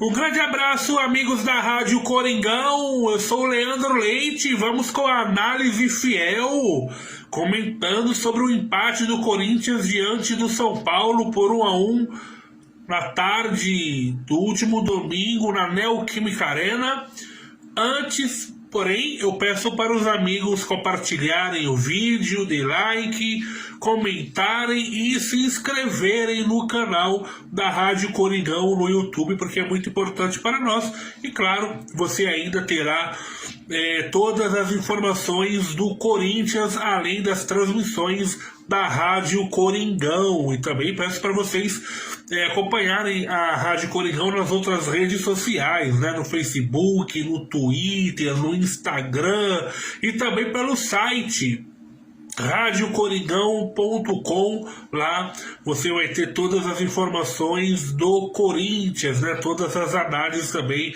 Um grande abraço, amigos da Rádio Coringão. Eu sou o Leandro Leite e vamos com a análise fiel, comentando sobre o empate do Corinthians diante do São Paulo por 1-1 na tarde do último domingo na Neoquímica Arena. Antes, porém, eu peço para os amigos compartilharem o vídeo, de like, comentarem e se inscreverem no canal da Rádio Coringão no YouTube, porque é muito importante para nós. E claro, você ainda terá todas as informações do Corinthians, além das transmissões da Rádio Coringão. E também peço para vocês acompanharem a Rádio Coringão nas outras redes sociais, né? No Facebook, no Twitter, no Instagram e também pelo site radiocoringão.com. Lá você vai ter todas as informações do Corinthians, né? Todas as análises também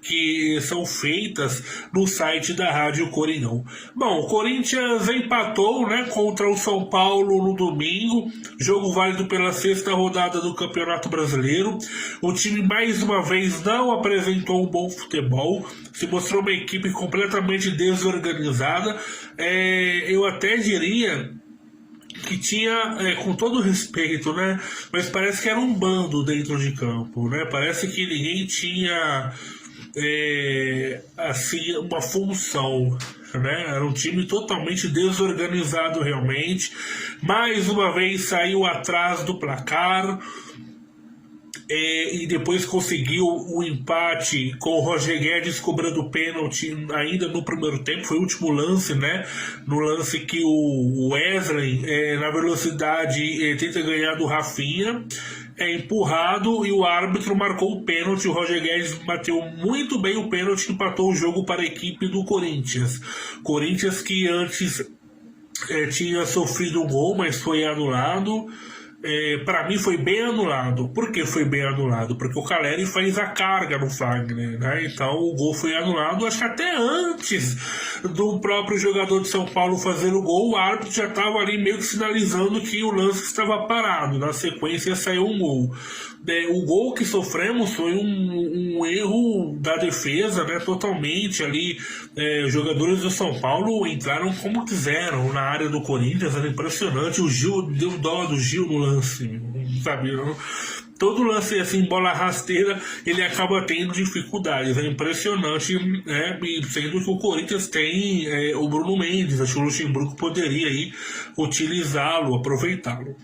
que são feitas no site da Rádio Coringão. Bom, o Corinthians empatou, né, contra o São Paulo no domingo, jogo válido pela 6ª rodada do Campeonato Brasileiro. O time mais uma vez não apresentou um bom futebol, se mostrou uma equipe completamente desorganizada. Eu até diria que tinha, com todo respeito, né, mas parece que era um bando dentro de campo, né? Parece que ninguém tinha assim, uma função, né? Era um time totalmente desorganizado realmente. Mais uma vez saiu atrás do placar e depois conseguiu o empate com o Roger Guedes cobrando pênalti ainda no primeiro tempo. Foi o último lance, né? No lance que o Wesley, na velocidade, tenta ganhar do Rafinha, é empurrado e o árbitro marcou o pênalti. O Roger Guedes bateu muito bem o pênalti e empatou o jogo para a equipe do Corinthians. Corinthians que antes tinha sofrido um gol, mas foi anulado. Para mim foi bem anulado. Por que foi bem anulado? Porque o Caleri fez a carga no Fagner, né? Então o gol foi anulado. Acho que até antes do próprio jogador de São Paulo fazer o gol, o árbitro já estava ali meio que sinalizando que o lance estava parado. Na sequência saiu um gol. O gol que sofremos foi um erro da defesa, né? Totalmente ali. Os jogadores do São Paulo entraram como quiseram na área do Corinthians. Era impressionante. O Gil, deu dó do Gil no lance, sabe? Todo lance assim, bola rasteira, ele acaba tendo dificuldades. É impressionante, né? Sendo que o Corinthians tem o Bruno Mendes. Acho que o Luxemburgo poderia aí utilizá-lo, aproveitá-lo.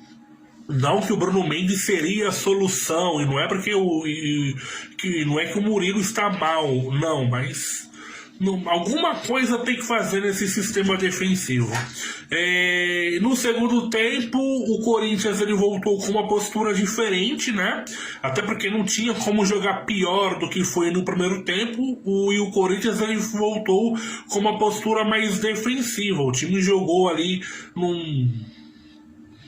Não que o Bruno Mendes seria a solução, e não é porque não é que o Murilo está mal, não, mas alguma coisa tem que fazer nesse sistema defensivo. No segundo tempo, o Corinthians ele voltou com uma postura diferente, né? Até porque não tinha como jogar pior do que foi no primeiro tempo. E o Corinthians ele voltou com uma postura mais defensiva. O time jogou ali num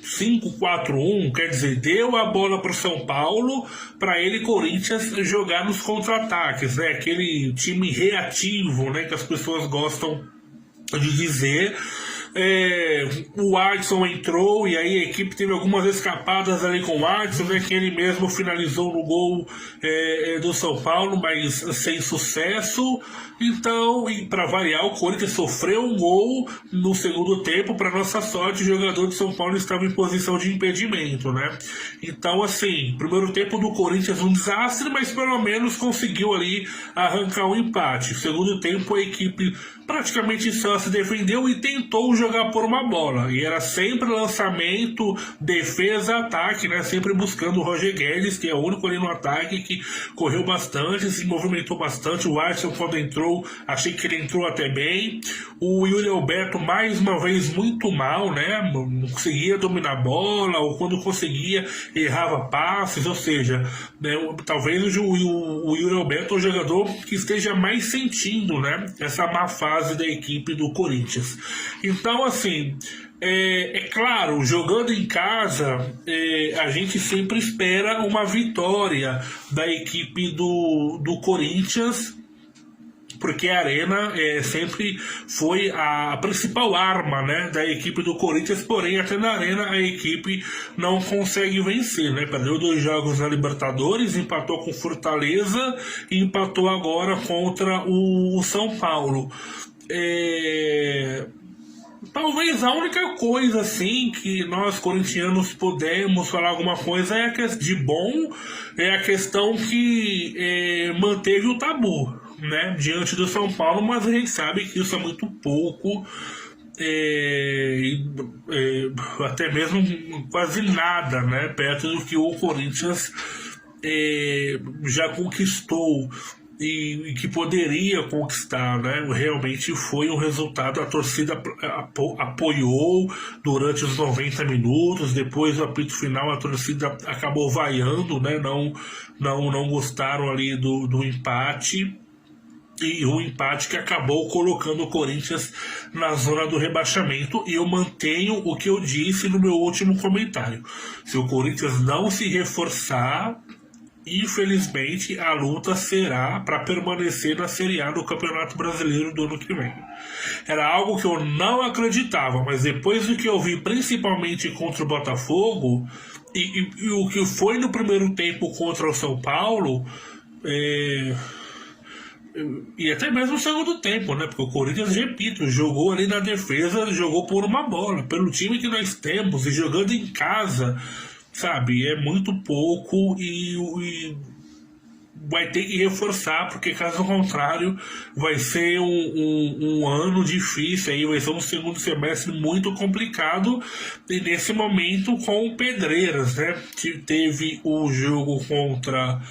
5-4-1, quer dizer, deu a bola para o São Paulo, para ele, Corinthians, jogar nos contra-ataques, né? Aquele time reativo, né, que as pessoas gostam de dizer. O Adson entrou e aí a equipe teve algumas escapadas ali com o Adson, né, que ele mesmo finalizou no gol do São Paulo, mas sem sucesso. Então, e para variar, o Corinthians sofreu um gol no segundo tempo. Para nossa sorte, o jogador de São Paulo estava em posição de impedimento, né? Então, assim, primeiro tempo do Corinthians um desastre, mas pelo menos conseguiu ali arrancar um empate. Segundo tempo, a equipe praticamente só se defendeu e tentou jogar por uma bola. E era sempre lançamento, defesa, ataque, né? Sempre buscando o Roger Guedes, que é o único ali no ataque que correu bastante, se movimentou bastante. O Adson, quando entrou, achei que ele entrou até bem. O Yuri Alberto, mais uma vez, muito mal, né? Não conseguia dominar a bola, ou quando conseguia, errava passes. Ou seja, né, talvez o Yuri Alberto é o jogador que esteja mais sentindo, né, essa má fase da equipe do Corinthians. Então, assim, claro, jogando em casa, a gente sempre espera uma vitória da equipe do Corinthians. porque a Arena sempre foi a principal arma, né, da equipe do Corinthians, porém até na Arena a equipe não consegue vencer, né, perdeu 2 jogos na Libertadores, empatou com Fortaleza e empatou agora contra o São Paulo. Talvez a única coisa assim que nós corintianos podemos falar alguma coisa de bom é a questão que manteve o tabu, né, diante do São Paulo, mas a gente sabe que isso é muito pouco, até mesmo quase nada, né, perto do que o Corinthians já conquistou e que poderia conquistar, né? Realmente foi um resultado, a torcida apoiou durante os 90 minutos, depois do apito final a torcida acabou vaiando, né? Não gostaram ali do empate, e o empate que acabou colocando o Corinthians na zona do rebaixamento, e eu mantenho o que eu disse no meu último comentário: se o Corinthians não se reforçar, infelizmente a luta será para permanecer na Série A do Campeonato Brasileiro do ano que vem. Era algo que eu não acreditava, mas depois do que eu vi, principalmente contra o Botafogo, e o que foi no primeiro tempo contra o São Paulo, e até mesmo no segundo tempo, né? Porque o Corinthians, repito, jogou ali na defesa, jogou por uma bola, pelo time que nós temos, e jogando em casa, sabe, é muito pouco, e vai ter que reforçar, porque caso contrário vai ser um ano difícil, aí vai ser um segundo semestre muito complicado, e nesse momento com pedreiras, né? Teve o jogo contra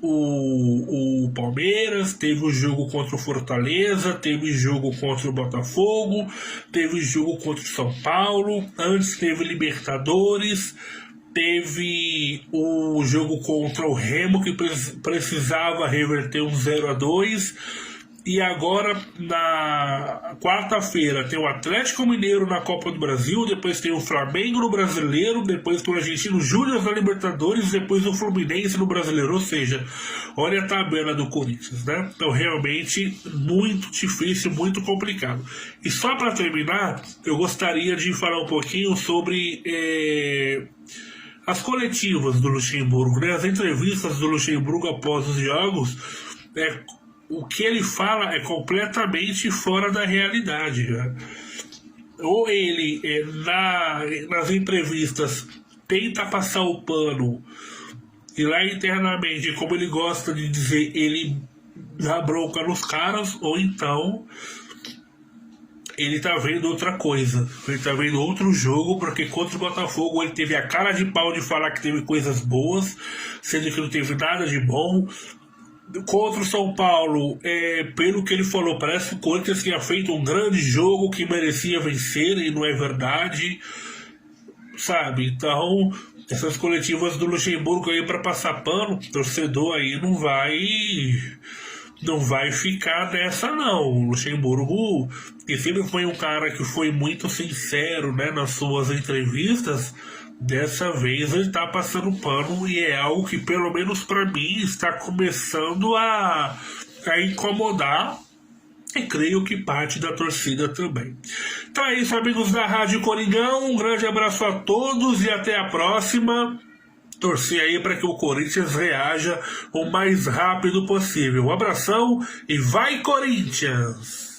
o Palmeiras, teve o jogo contra o Fortaleza, teve jogo contra o Botafogo, teve jogo contra o São Paulo, antes teve Libertadores, teve o jogo contra o Remo, que precisava reverter um 0-2, e agora na quarta-feira tem o Atlético Mineiro na Copa do Brasil, depois tem o Flamengo no Brasileiro, depois tem o Argentino Júnior na Libertadores, depois o Fluminense no Brasileiro. Ou seja, olha a tabela do Corinthians, né? Então realmente muito difícil, muito complicado. E só para terminar, eu gostaria de falar um pouquinho sobre as coletivas do Luxemburgo, né? As entrevistas do Luxemburgo após os jogos. O que ele fala é completamente fora da realidade, né? Ou ele, nas entrevistas, tenta passar o pano, e lá internamente, como ele gosta de dizer, ele dá bronca nos caras, ou então ele tá vendo outra coisa, ele tá vendo outro jogo, porque contra o Botafogo ele teve a cara de pau de falar que teve coisas boas, sendo que não teve nada de bom. Contra o São Paulo, pelo que ele falou, parece que o Corinthians tinha feito um grande jogo que merecia vencer, e não é verdade, sabe? Então, essas coletivas do Luxemburgo aí para passar pano, o torcedor aí não vai ficar nessa não. O Luxemburgo, que sempre foi um cara que foi muito sincero, né, nas suas entrevistas, dessa vez ele está passando pano, e é algo que, pelo menos para mim, está começando a incomodar, e creio que parte da torcida também. Então é isso, amigos da Rádio Coringão, um grande abraço a todos e até a próxima. Torcer aí para que o Corinthians reaja o mais rápido possível. Um abração e vai, Corinthians!